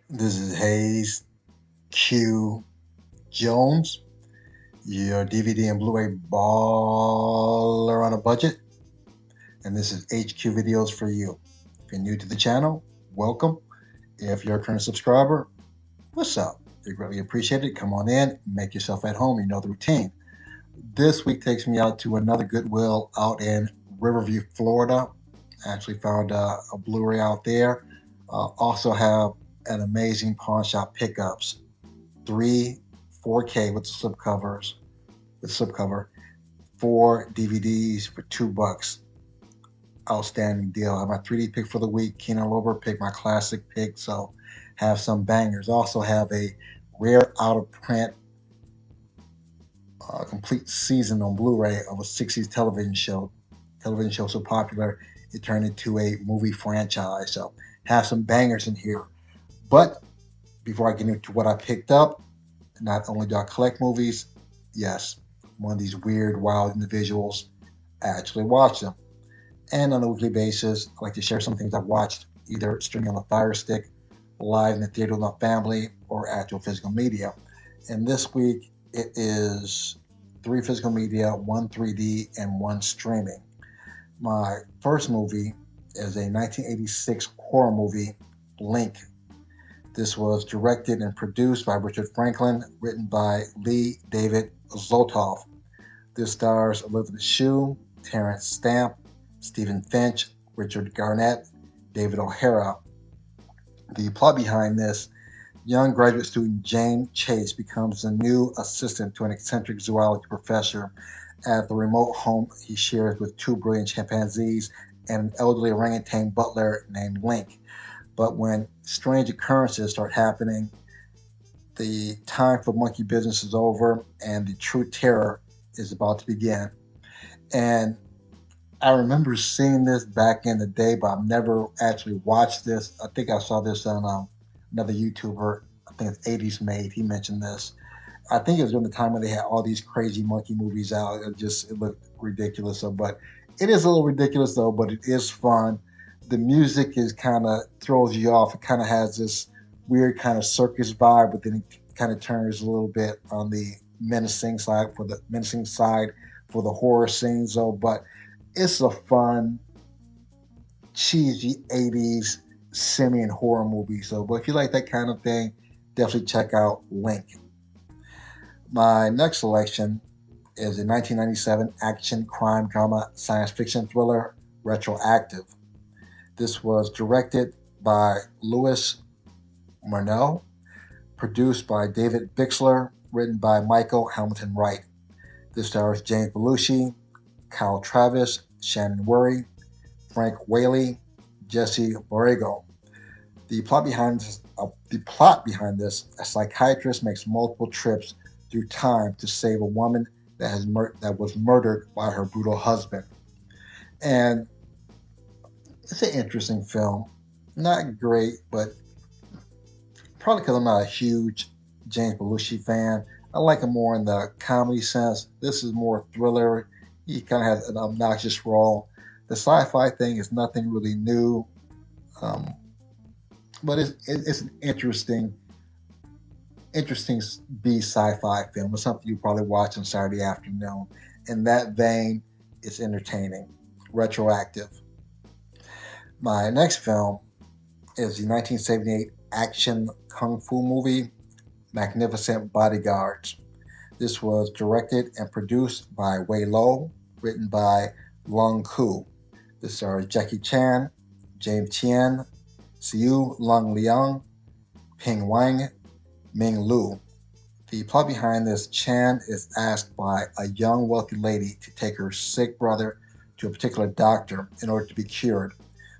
This is Hayes Q Jones, your DVD and Blu-ray baller on a budget, and this is HQ Videos for you. If you're new to the channel, welcome. If you're a current subscriber, what's up? We greatly appreciate it. Come on in, make yourself at home. You know the routine. This week takes me out to another Goodwill out in Riverview, Florida. I actually found a Blu-ray out there. Also have an amazing Pawnshop pickups. Three 4K with slipcovers, four DVDs for $2. Outstanding deal. I have my 3D pick for the week. Keenan Lober pick, my classic pick. So have some bangers. Also have a rare out of print complete season on Blu-ray of a 60s television show. Television show so popular it turned into a movie franchise. So have some bangers in here. But before I get into what I picked up, not only do I collect movies, yes, I'm one of these weird, wild individuals. I actually watch them. And on a weekly basis, I like to share some things I've watched, either streaming on the Fire Stick, live in the theater with my family, or actual physical media. And this week, it is three physical media, one 3D, and one streaming. My first movie is a 1986 horror movie, Link. This was directed and produced by Richard Franklin, written by Lee David Zlotoff. This stars Elizabeth Shue, Terrence Stamp, Stephen Finch, Richard Garnett, David O'Hara. The plot behind this: young graduate student Jane Chase becomes a new assistant to an eccentric zoology professor at the remote home he shares with two brilliant chimpanzees and an elderly orangutan butler named Link. But when strange occurrences start happening, the time for monkey business is over and the true terror is about to begin. And I remember seeing this back in the day, but I've never actually watched this. I think I saw this on another YouTuber. I think it's 80's Made. He mentioned this. I think it was during the time when they had all these crazy monkey movies out. It looked ridiculous. So, but it is a little ridiculous though. But it is fun. The music is kind of throws you off. It kind of has this weird kind of circus vibe, but then it kind of turns a little bit on the menacing side for the horror scenes though. But it's a fun, cheesy 80s simian horror movie. So, but if you like that kind of thing, definitely check out Link. My next selection is a 1997 action crime drama science fiction thriller, Retroactive. This was directed by Louis Murnau, produced by David Bixler, written by Michael Hamilton Wright. This stars James Belushi, Kyle Travis, Shannon Worry, Frank Whaley, Jesse Borrego. The plot behind this: a psychiatrist makes multiple trips through time to save a woman that was murdered by her brutal husband. And it's an interesting film. Not great, but probably because I'm not a huge James Belushi fan. I like him more in the comedy sense. This is more thriller. He kind of has an obnoxious role. The sci-fi thing is nothing really new, um, but it's an interesting B sci-fi film. It's something you probably watch on Saturday afternoon. In that vein, it's entertaining. Retroactive. My next film is the 1978 action kung fu movie Magnificent Bodyguards. This was directed and produced by Wei Lo, written by Lung Ku. This stars Jackie Chan, James Tien, Siu Lung Liang, Ping Wang, Ming Lu. The plot behind this: Chan is asked by a young wealthy lady to take her sick brother to a particular doctor in order to be cured.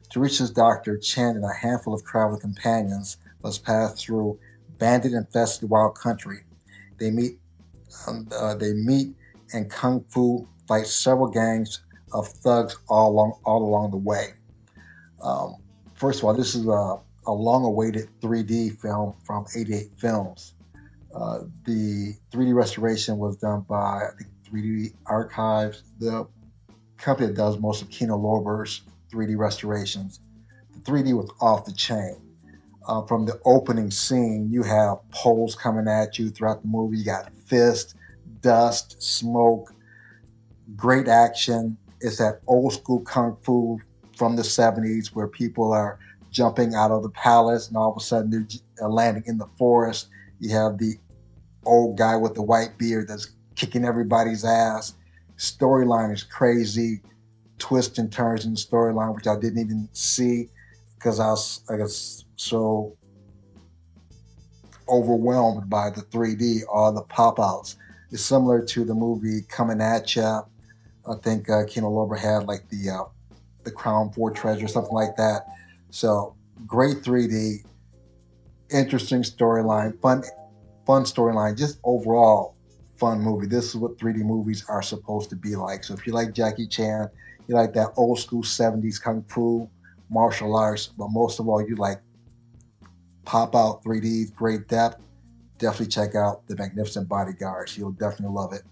To reach this doctor, Chan and a handful of traveling companions must pass through bandit-infested wild country. They meet, they meet and kung fu fight several gangs of thugs all along the way. Um, First of all, this is a long-awaited 3D film from 88 Films. The 3D restoration was done by, I think, 3D Archives, the company that does most of Kino Lorber's 3D restorations. The 3D was off the chain. From the opening scene, you have poles coming at you throughout the movie. You got fist, dust, smoke, great action. It's that old school kung fu from the 70s where people are jumping out of the palace and all of a sudden they're landing in the forest. You have the old guy with the white beard that's kicking everybody's ass. Storyline is crazy, twists and turns in the storyline, which I didn't even see because I guess, so overwhelmed by the 3D, all the pop outs. It's similar to the movie Coming At Ya. I think Kino Lorber had like the Crown Fortress or something like that. So great 3D, interesting storyline, fun storyline, just overall fun movie. This is what 3D movies are supposed to be like. So if you like Jackie Chan, you like that old school 70s kung fu, martial arts, but most of all you like pop out 3D, great depth, definitely check out The Magnificent Bodyguards. You'll definitely love it.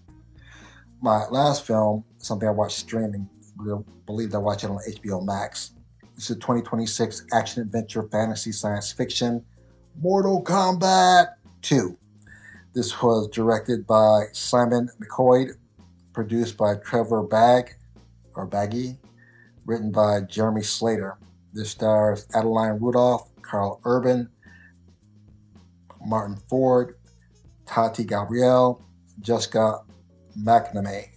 My last film, something I watched streaming, I believe I watched it on HBO Max. It's a 2026 action adventure fantasy science fiction, Mortal Kombat 2. This was directed by Simon McQuoid, produced by Trevor Baggy, written by Jeremy Slater. This stars Adeline Rudolph, Carl Urban, Martin Ford, Tati Gabrielle, Jessica McNamee.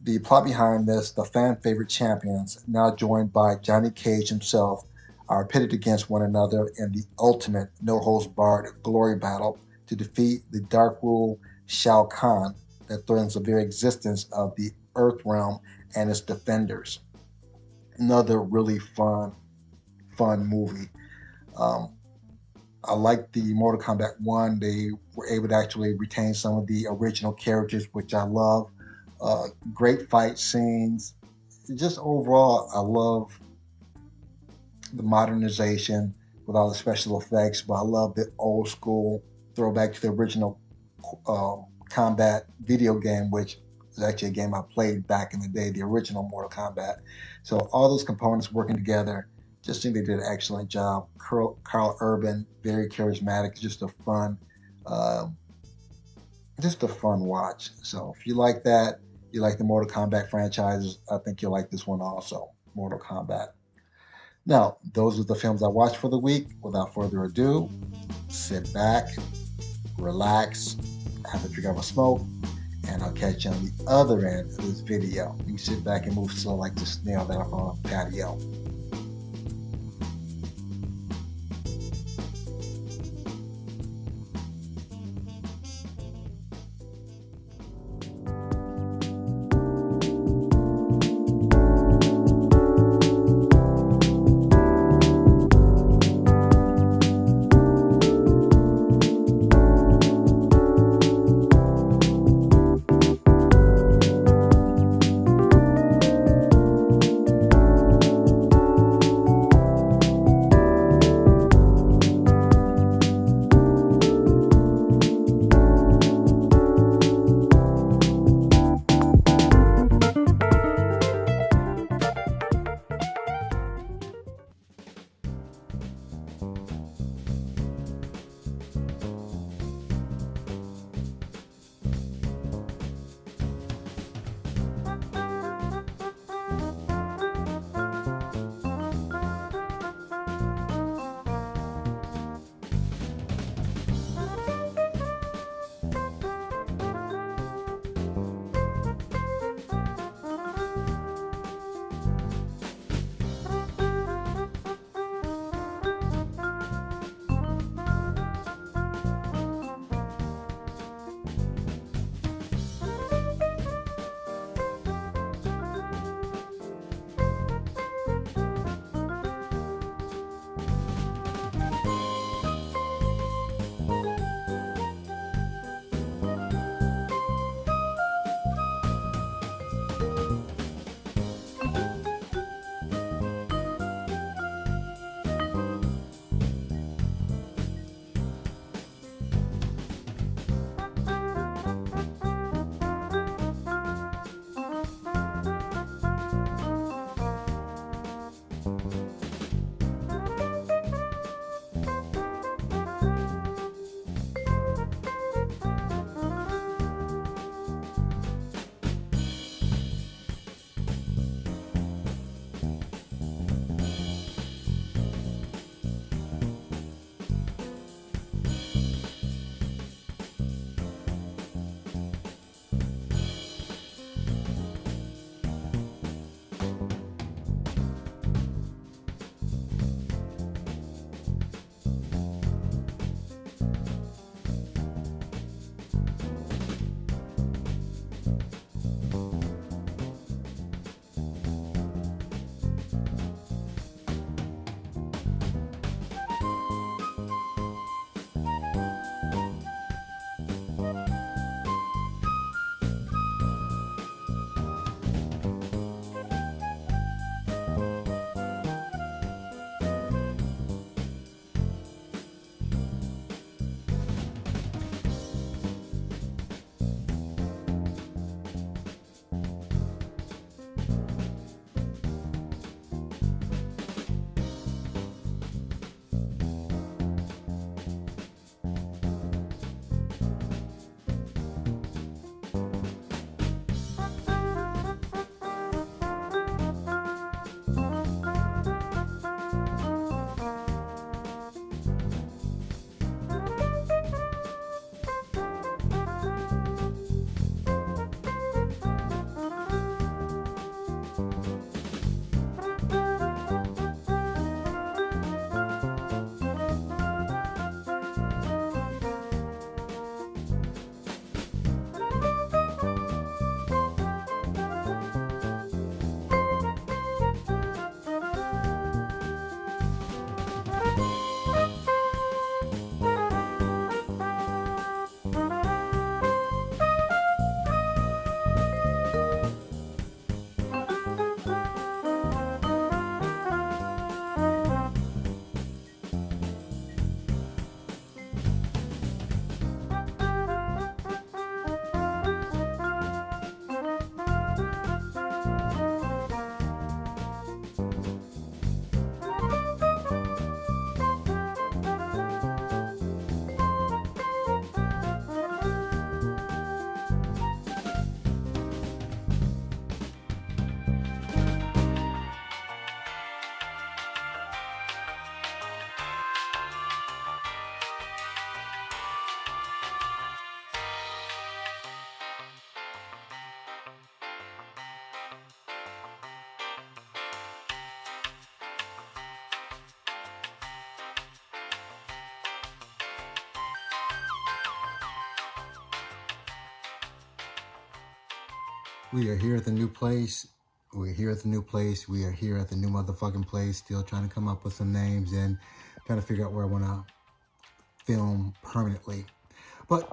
The plot behind this, the fan favorite champions, now joined by Johnny Cage himself, are pitted against one another in the ultimate no-holds-barred glory battle to defeat the Dark Rule Shao Kahn that threatens the very existence of the Earth Realm and its defenders. Another really fun movie. I like the Mortal Kombat 1. They were able to actually retain some of the original characters, which I love. Great fight scenes. Just overall, I love the modernization with all the special effects, but I love the old school throwback to the original combat video game, which is actually a game I played back in the day, the original Mortal Kombat. So all those components working together, just think they did an excellent job. Carl Urban, very charismatic, just a fun watch. So if you like that, you like the Mortal Kombat franchises, I think you'll like this one also, Mortal Kombat. Now, those are the films I watched for the week. Without further ado, sit back, relax, have a drink of a smoke, and I'll catch you on the other end of this video. You sit back and move slow like the snail that I'm on the patio. We are here at the new place. We're here at the new place. We are here at the new motherfucking place. Still trying to come up with some names and trying to figure out where I want to film permanently. But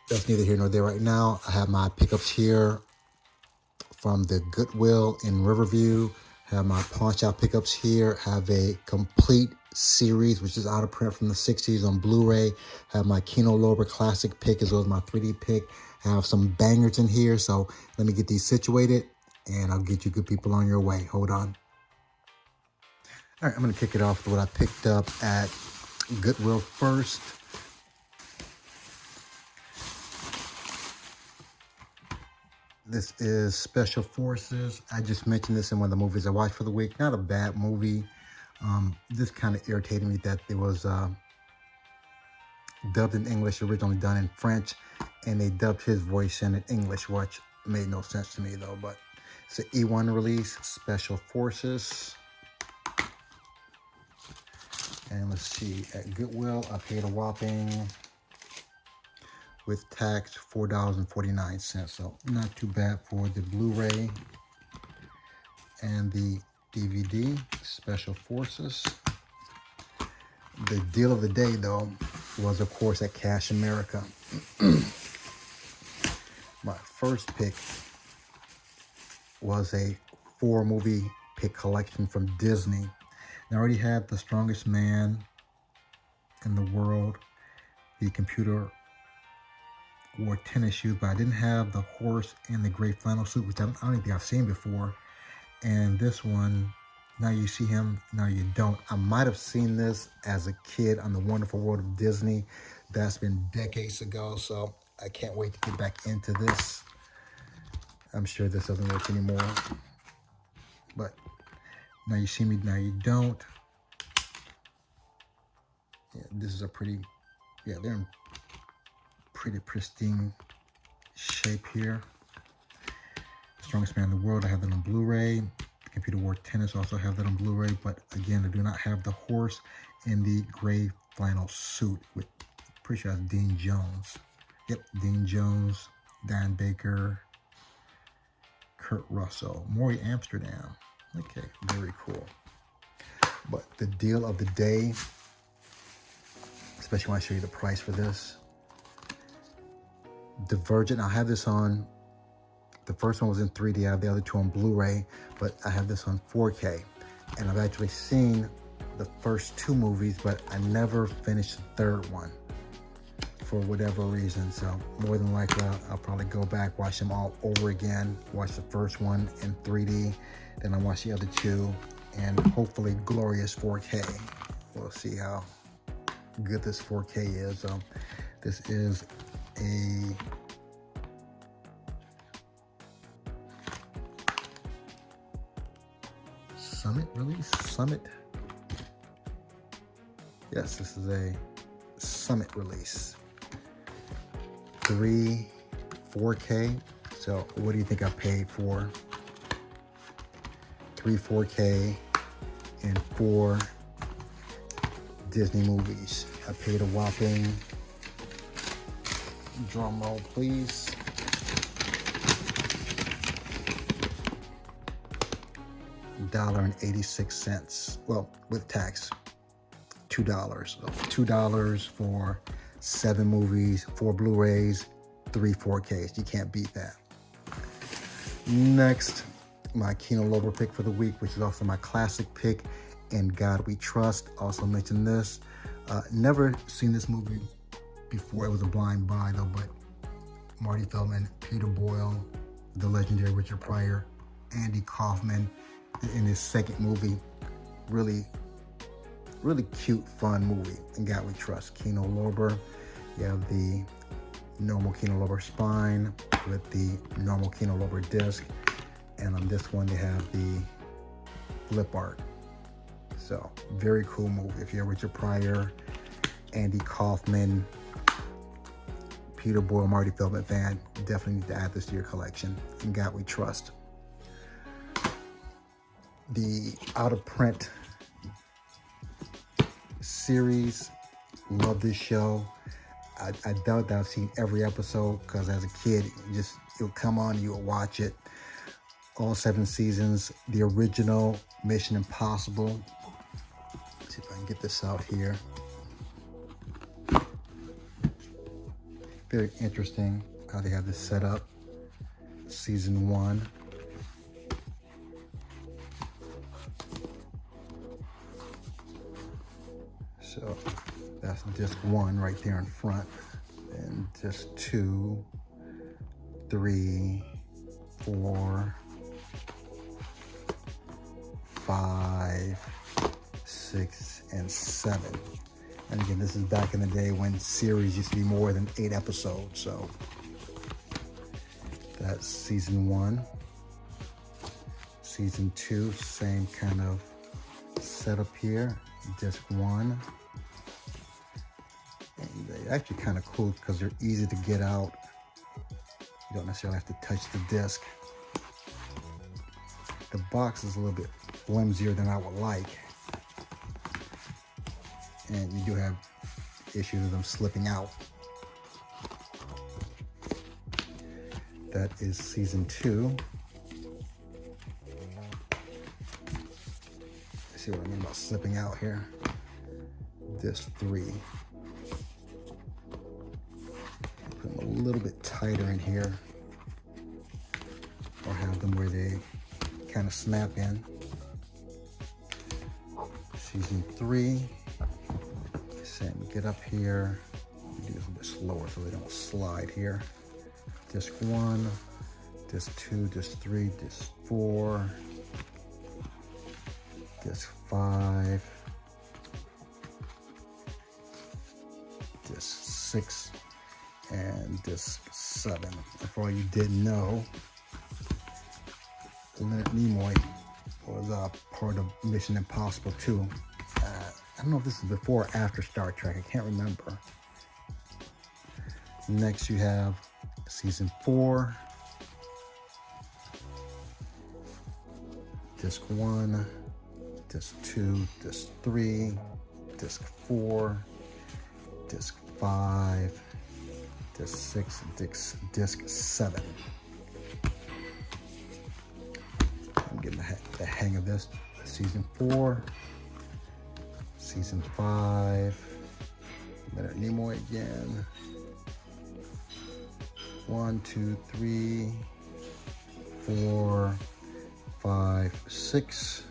that's neither here nor there right now. I have my pickups here from the Goodwill in Riverview. Have my Pawnshop pickups here. Have a complete series, which is out of print from the 60s on Blu-ray. Have my Kino Lorber classic pick as well as my 3D pick. Have some bangers in here. So let me get these situated and I'll get you good people on your way. Hold on. All right, I'm going to kick it off with what I picked up at Goodwill first. This is Special Forces. I just mentioned this in one of the movies I watched for the week. Not a bad movie. This kind of irritated me that it was dubbed in English, originally done in French, and they dubbed his voice in English, which made no sense to me though. But it's an E1 release, Special Forces. And let's see, at Goodwill, I paid a whopping, with tax, $4.49. So not too bad for the Blu-ray and the DVD, Special Forces. The deal of the day, though, was, of course, at Cash America. My first pick was a 4-movie pick collection from Disney. And I already had The Strongest Man in the World, The Computer Wore Tennis Shoes, but I didn't have The Horse in the Gray Flannel Suit, which I don't think I've seen before. And this one, Now You See Him, Now You Don't. I might have seen this as a kid on The Wonderful World of Disney. That's been decades ago, so I can't wait to get back into this. I'm sure this doesn't work anymore. But Now You See Me, Now You Don't. Yeah, this is a pretty, yeah, they're in pretty pristine shape here. Strongest Man in the World, I have that on Blu-ray. The Computer Wore Tennis, also have that on Blu-ray, but again, I do not have The Horse in the Gray Flannel Suit with, pretty sure that's Dean Jones. Yep, Dean Jones, Dan Baker, Kurt Russell, Maury Amsterdam. Okay, very cool. But the deal of the day, especially when I show you the price for this, Divergent, I have this on, the first one was in 3D, I have the other two on Blu-ray, but I have this on 4K. And I've actually seen the first 2 movies, but I never finished the third one for whatever reason. So more than likely, I'll probably go back, watch them all over again, watch the first one in 3D, then I'll watch the other 2, and hopefully glorious 4K. We'll see how good this 4K is. This is a Summit release? Summit? Yes, this is a Summit release. 3 4K. So what do you think I paid for 3 4K and 4 Disney movies? I paid a whopping, drum roll please, $1.86. Well, with tax, $2. So $2 for 7 movies, 4 Blu-rays, 3 4Ks. You can't beat that. Next, my Kino Lorber pick for the week, which is also my classic pick, In God We Trust. Also mentioned this. Never seen this movie before. It was a blind buy though, but Marty Feldman, Peter Boyle, the legendary Richard Pryor, Andy Kaufman in his second movie. Really cute, fun movie. In God We Trust. Kino Lorber. You have the normal Kino Lorber spine with the normal Kino Lorber disc, and on this one they have the flip art. So very cool movie. If you're a Richard Pryor, Andy Kaufman, Peter Boyle, Marty Feldman fan, definitely need to add this to your collection. In God We Trust. The out of print series, love this show. I doubt that I've seen every episode because as a kid, it It'll come on, you'll watch it. All 7 seasons. The original Mission Impossible. Let's see if I can get this out here. Very interesting how they have this set up. Season 1. So that's disc 1 right there in front. And disc 2, 3, 4, 5, 6, and 7. And again, this is back in the day when series used to be more than 8 episodes. So that's season 1. Season 2, same kind of setup here. Disc 1. And they're actually kind of cool because they're easy to get out. You don't necessarily have to touch the disc. The box is a little bit flimsier than I would like. And you do have issues with them slipping out. That is season 2. See what I mean about slipping out here. Disc 3. Put them a little bit tighter in here, or have them where they kind of snap in. Season 3. Same, get up here. Do this a bit slower so they don't slide here. Disc 1, disc 2, disc 3, disc 4, disc 5, disc 6, and disc 7. And for all you didn't know, Leonard Nimoy was part of Mission Impossible 2. I don't know if this is before or after Star Trek. I can't remember. Next you have season 4. Disc 1, disc 2, disc 3, disc 4, disc 5, disc 6, disc 7. I'm getting the hang of this. Season 4, season 5, Leonard Nimoy again. 1, 2, 3, 4, 5, 6.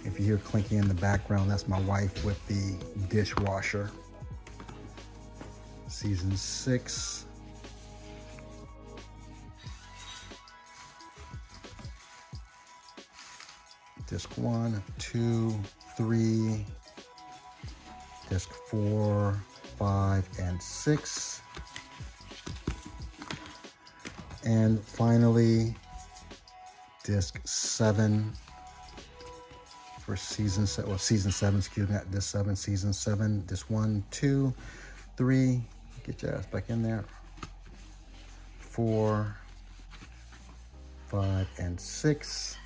If you hear clinking in the background, that's my wife with the dishwasher. Season 6. Disc 1, 2, 3, disc 4, 5, and 6. And finally, disc 7 for season 7, season 7, excuse me, not disc 7, season 7, disc 1, 2, 3, get your ass back in there, 4, 5, and 6.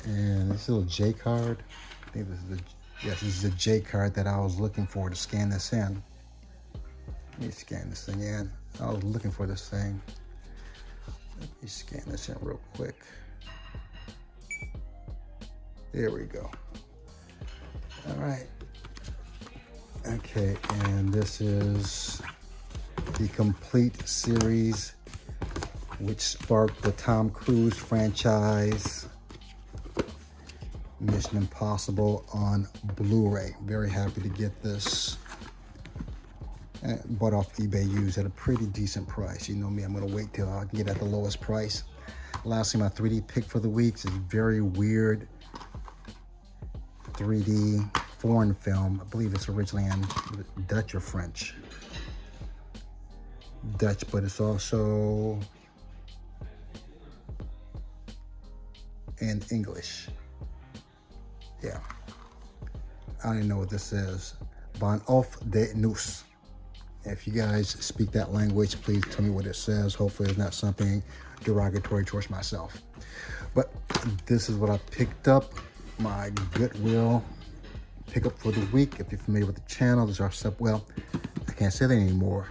And this little J card, I think this is the, yes, this is the J card that I was looking for to scan this in. Let me scan this thing in. I was looking for this thing. Let me scan this in real quick. There we go. All right. Okay, and this is the complete series which sparked the Tom Cruise franchise, Mission Impossible, on Blu-ray. Very happy to get this. Bought off eBay used at a pretty decent price. You know me, I'm gonna wait till I can get at the lowest price. Lastly, my 3D pick for the week is very weird 3D foreign film. I believe it's originally in Dutch or French. Dutch, but it's also in English. Yeah, I don't even know what this is. Van of de Noos. If you guys speak that language, please tell me what it says. Hopefully it's not something derogatory towards myself. But this is what I picked up. My Goodwill pickup for the week. If you're familiar with the channel, these are stuff, well, I can't say that anymore.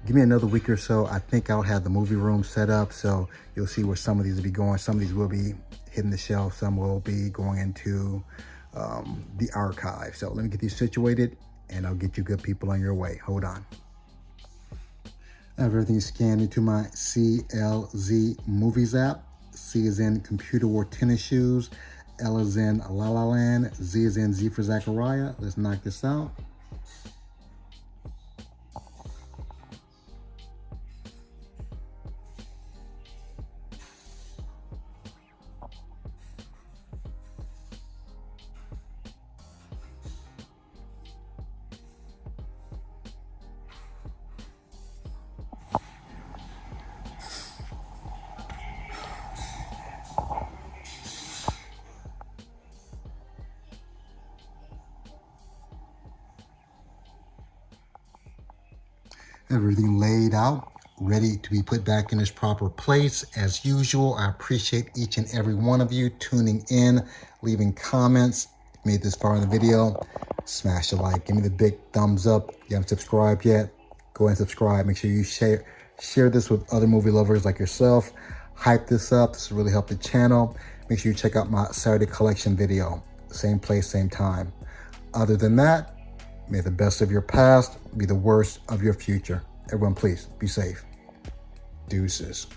Give me another week or so. I think I'll have the movie room set up, so you'll see where some of these will be going. Some of these will be hitting the shelf. Some will be going into the archive. So let me get these situated, and I'll get you good people on your way. Hold on. I have everything scanned into my CLZ Movies app. C is in Computer Wore Tennis Shoes. L is in La La Land. Z is in Z for Zachariah. Let's knock this out. Everything laid out, ready to be put back in its proper place. As usual, I appreciate each and every one of you tuning in, leaving comments. If you made this far in the video, smash a like. Give me the big thumbs up. If you haven't subscribed yet, go ahead and subscribe. Make sure you share this with other movie lovers like yourself. Hype this up. This will really help the channel. Make sure you check out my Saturday collection video. Same place, same time. Other than that, may the best of your past be the worst of your future. Everyone, please be safe. Deuces.